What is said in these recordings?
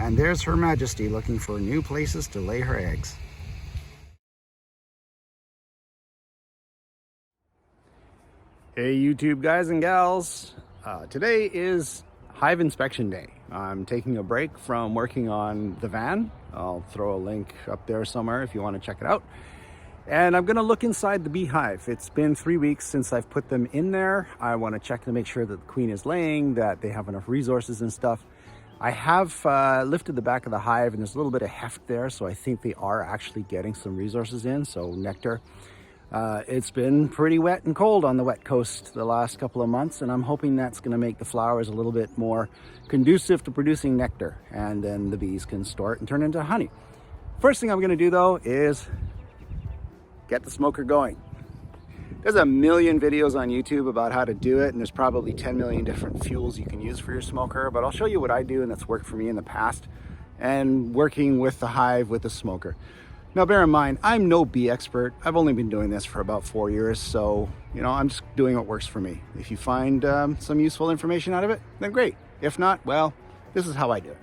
And there's Her Majesty looking for new places to lay her eggs. Hey YouTube guys and gals, today is hive inspection day. I'm taking a break from working on the van. I'll throw a link up there somewhere if you want to check it out. And I'm going to look inside the beehive. It's been 3 weeks since I've put them in there. I want to check to make sure that the queen is laying, that they have enough resources and stuff. I have lifted the back of the hive and there's a little bit of heft there, so I think they are actually getting some resources in, so nectar. It's been pretty wet and cold on the wet coast the last couple of months, and I'm hoping that's going to make the flowers a little bit more conducive to producing nectar, and then the bees can store it and turn it into honey. First thing I'm going to do though is get the smoker going. There's a million videos on YouTube about how to do it, and there's probably 10 million different fuels you can use for your smoker, but I'll show you what I do and that's worked for me in the past and working with the hive with the smoker. Now, bear in mind, I'm no bee expert. I've only been doing this for about 4 years, so, I'm just doing what works for me. If you find some useful information out of it, then great. If not, well, this is how I do it.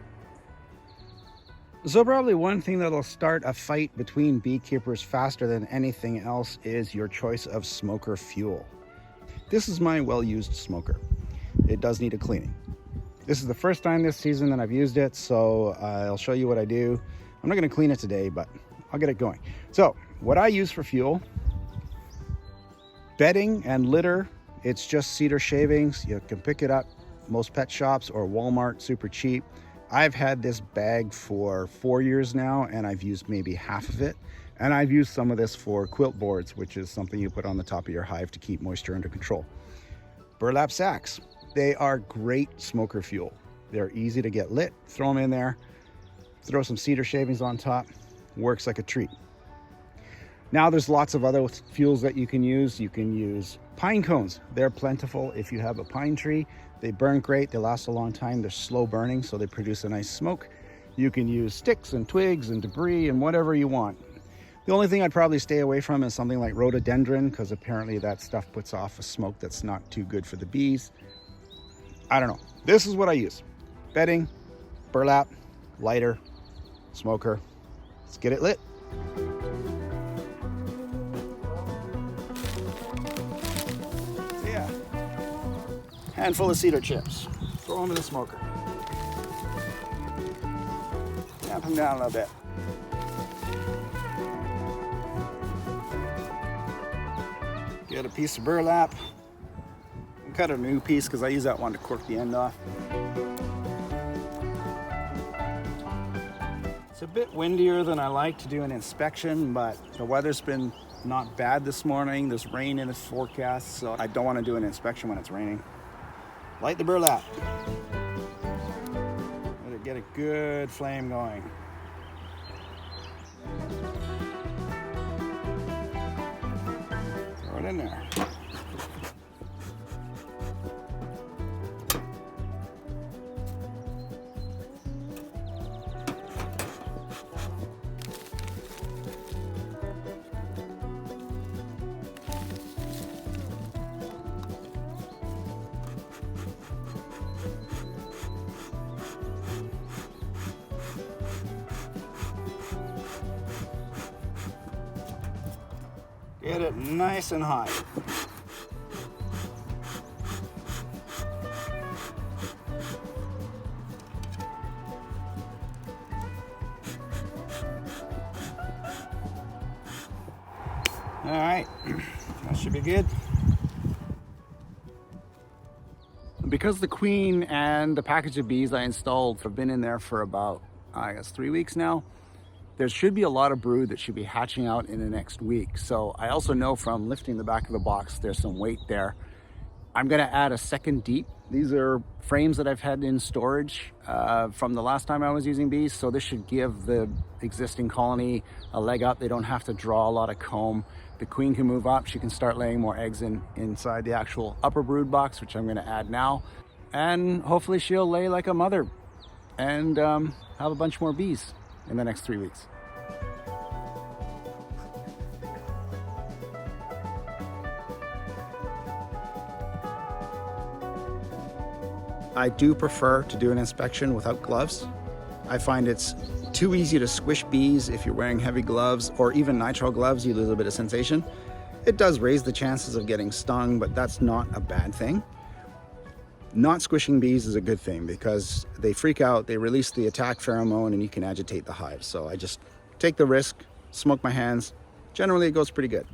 So probably one thing that'll start a fight between beekeepers faster than anything else is your choice of smoker fuel. This is my well-used smoker. It does need a cleaning. This is the first time this season that I've used it, so I'll show you what I do. I'm not going to clean it today, but I'll get it going. So what I use for fuel, bedding and litter, it's just cedar shavings. You can pick it up most pet shops or Walmart, super cheap. I've had this bag for 4 years now, and I've used maybe half of it. And I've used some of this for quilt boards, which is something you put on the top of your hive to keep moisture under control. Burlap sacks, they are great smoker fuel. They're easy to get lit. Throw them in there, throw some cedar shavings on top. Works like a treat. Now there's lots of other fuels that you can use. You can use pine cones. They're plentiful if you have a pine tree. They burn great. They last a long time. They're slow burning, so they produce a nice smoke. You can use sticks and twigs and debris and whatever you want. The only thing I'd probably stay away from is something like rhododendron, because apparently that stuff puts off a smoke that's not too good for the bees. I don't know. This is what I use. Bedding, burlap, lighter, smoker. Let's get it lit. So yeah, handful of cedar chips. Throw them in the smoker. Damp them down a little bit. Get a piece of burlap. Cut a new piece because I use that one to cork the end off. It's a bit windier than I like to do an inspection, but the weather's been not bad this morning. There's rain in the forecast, so I don't want to do an inspection when it's raining. Light the burlap. Let it get a good flame going. Throw it in there. Get it nice and hot. All right, that should be good. Because the queen and the package of bees I installed have been in there for about, I guess, 3 weeks now, there should be a lot of brood that should be hatching out in the next week. So I also know from lifting the back of the box, there's some weight there. I'm gonna add a second deep. These are frames that I've had in storage from the last time I was using bees. So this should give the existing colony a leg up. They don't have to draw a lot of comb. The queen can move up. She can start laying more eggs inside the actual upper brood box, which I'm gonna add now. And hopefully she'll lay like a mother and have a bunch more bees in the next 3 weeks. I do prefer to do an inspection without gloves. I find it's too easy to squish bees if you're wearing heavy gloves or even nitrile gloves. You lose a bit of sensation. It does raise the chances of getting stung, but that's not a bad thing. Not squishing bees is a good thing because they freak out, they release the attack pheromone, and you can agitate the hive. So I just take the risk, smoke my hands. Generally, it goes pretty good.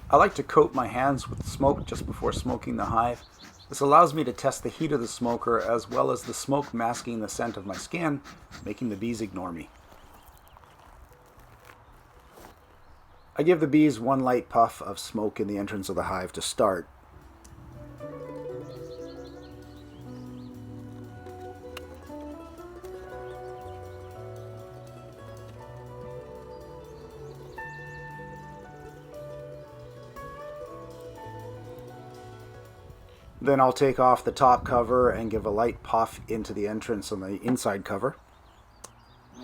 I like to coat my hands with smoke just before smoking the hive. This allows me to test the heat of the smoker as well as the smoke masking the scent of my skin, making the bees ignore me. I give the bees one light puff of smoke in the entrance of the hive to start. Then I'll take off the top cover and give a light puff into the entrance on the inside cover.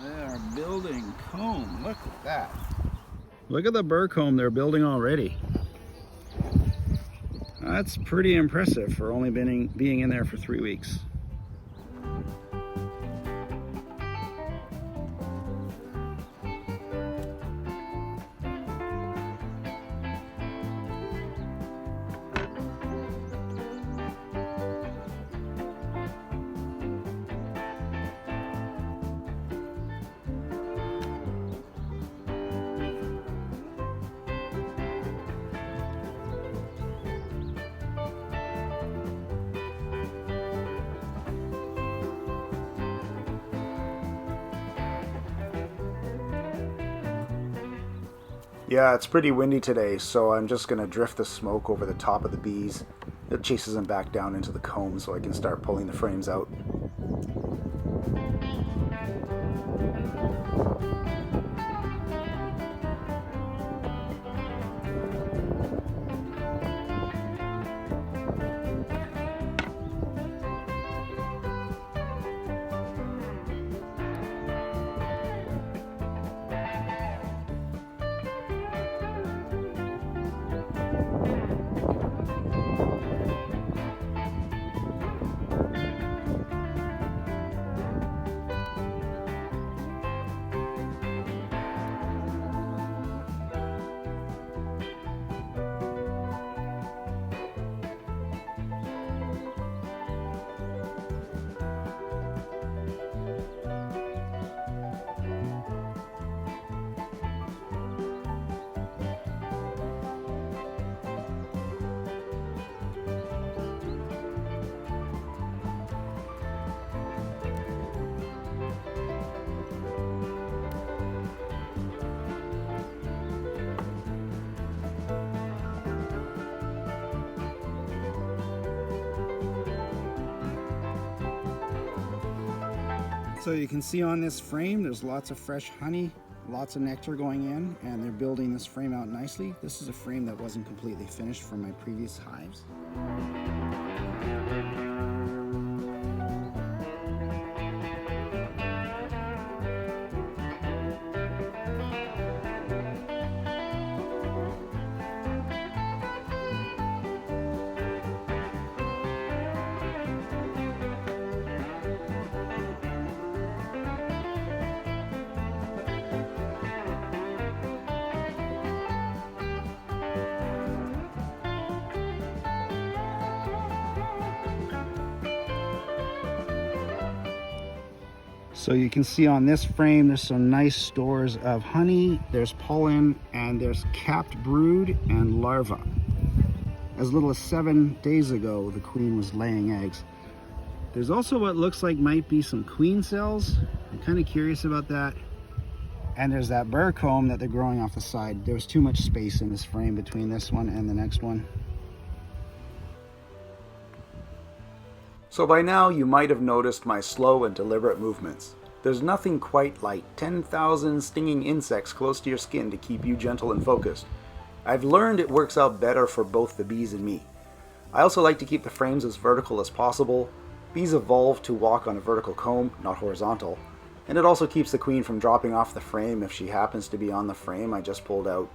They are building comb. Look at that. Look at the burr comb they're building already. That's pretty impressive for only being in there for 3 weeks. Yeah, it's pretty windy today, so I'm just going to drift the smoke over the top of the bees. It chases them back down into the comb so I can start pulling the frames out. So you can see on this frame there's lots of fresh honey, lots of nectar going in, and they're building this frame out nicely. This is a frame that wasn't completely finished from my previous hives. So you can see on this frame, there's some nice stores of honey, there's pollen, and there's capped brood and larva. As little as 7 days ago, the queen was laying eggs. There's also what looks like might be some queen cells. I'm kind of curious about that. And there's that burr comb that they're growing off the side. There was too much space in this frame between this one and the next one. So by now you might have noticed my slow and deliberate movements. There's nothing quite like 10,000 stinging insects close to your skin to keep you gentle and focused. I've learned it works out better for both the bees and me. I also like to keep the frames as vertical as possible. Bees evolve to walk on a vertical comb, not horizontal, and it also keeps the queen from dropping off the frame if she happens to be on the frame I just pulled out.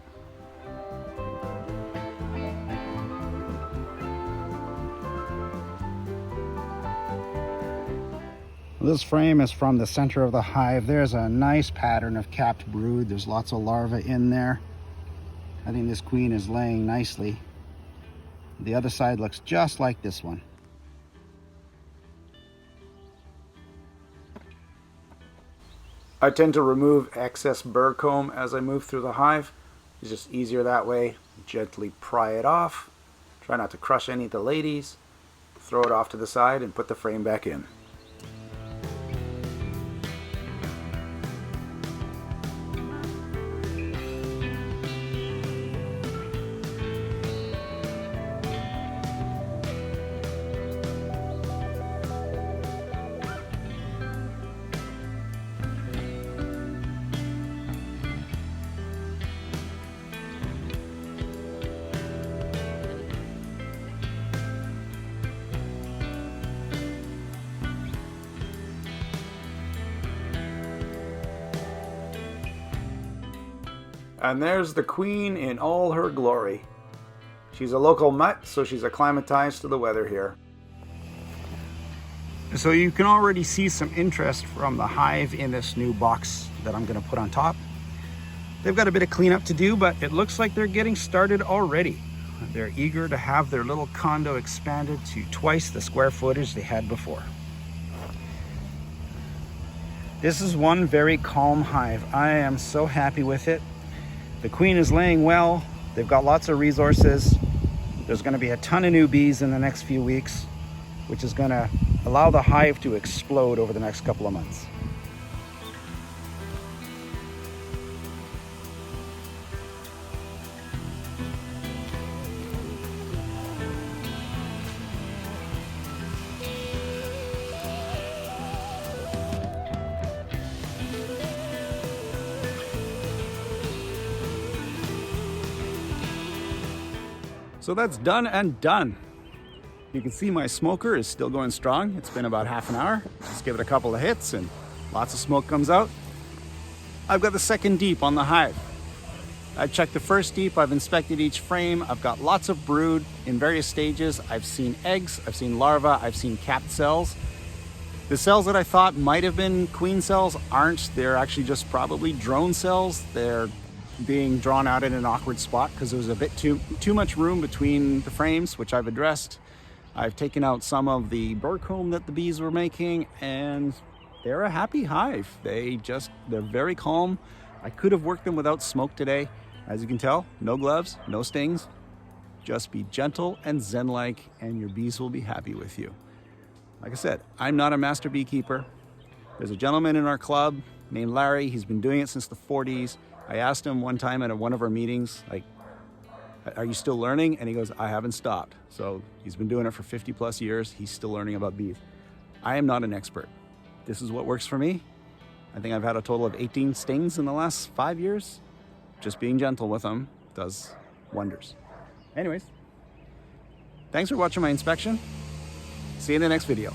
This frame is from the center of the hive. There's a nice pattern of capped brood. There's lots of larvae in there. I think this queen is laying nicely. The other side looks just like this one. I tend to remove excess burr comb as I move through the hive. It's just easier that way. Gently pry it off. Try not to crush any of the ladies. Throw it off to the side and put the frame back in. And there's the queen in all her glory. She's a local mutt, so she's acclimatized to the weather here. So you can already see some interest from the hive in this new box that I'm going to put on top. They've got a bit of cleanup to do, but it looks like they're getting started already. They're eager to have their little condo expanded to twice the square footage they had before. This is one very calm hive. I am so happy with it. The queen is laying well. They've got lots of resources. There's going to be a ton of new bees in the next few weeks, which is going to allow the hive to explode over the next couple of months. So that's done and done. You can see my smoker is still going strong. It's been about half an hour. Just give it a couple of hits and lots of smoke comes out. I've got the second deep on the hive. I've checked the first deep, I've inspected each frame. I've got lots of brood in various stages. I've seen eggs, I've seen larvae, I've seen capped cells. The cells that I thought might have been queen cells aren't. They're actually just probably drone cells. They're being drawn out in an awkward spot because there was a bit too much room between the frames, which I've addressed. I've taken out some of the burr comb that the bees were making, and they're a happy hive. They're very calm. I could have worked them without smoke today. As you can tell, no gloves, no stings. Just be gentle and zen-like, and your bees will be happy with you. Like I said, I'm not a master beekeeper. There's a gentleman in our club named Larry. He's been doing it since the 40s. I asked him one time at one of our meetings, like, are you still learning? And he goes, I haven't stopped. So he's been doing it for 50 plus years. He's still learning about bees. I am not an expert. This is what works for me. I think I've had a total of 18 stings in the last 5 years. Just being gentle with them does wonders. Anyways, thanks for watching my inspection. See you in the next video.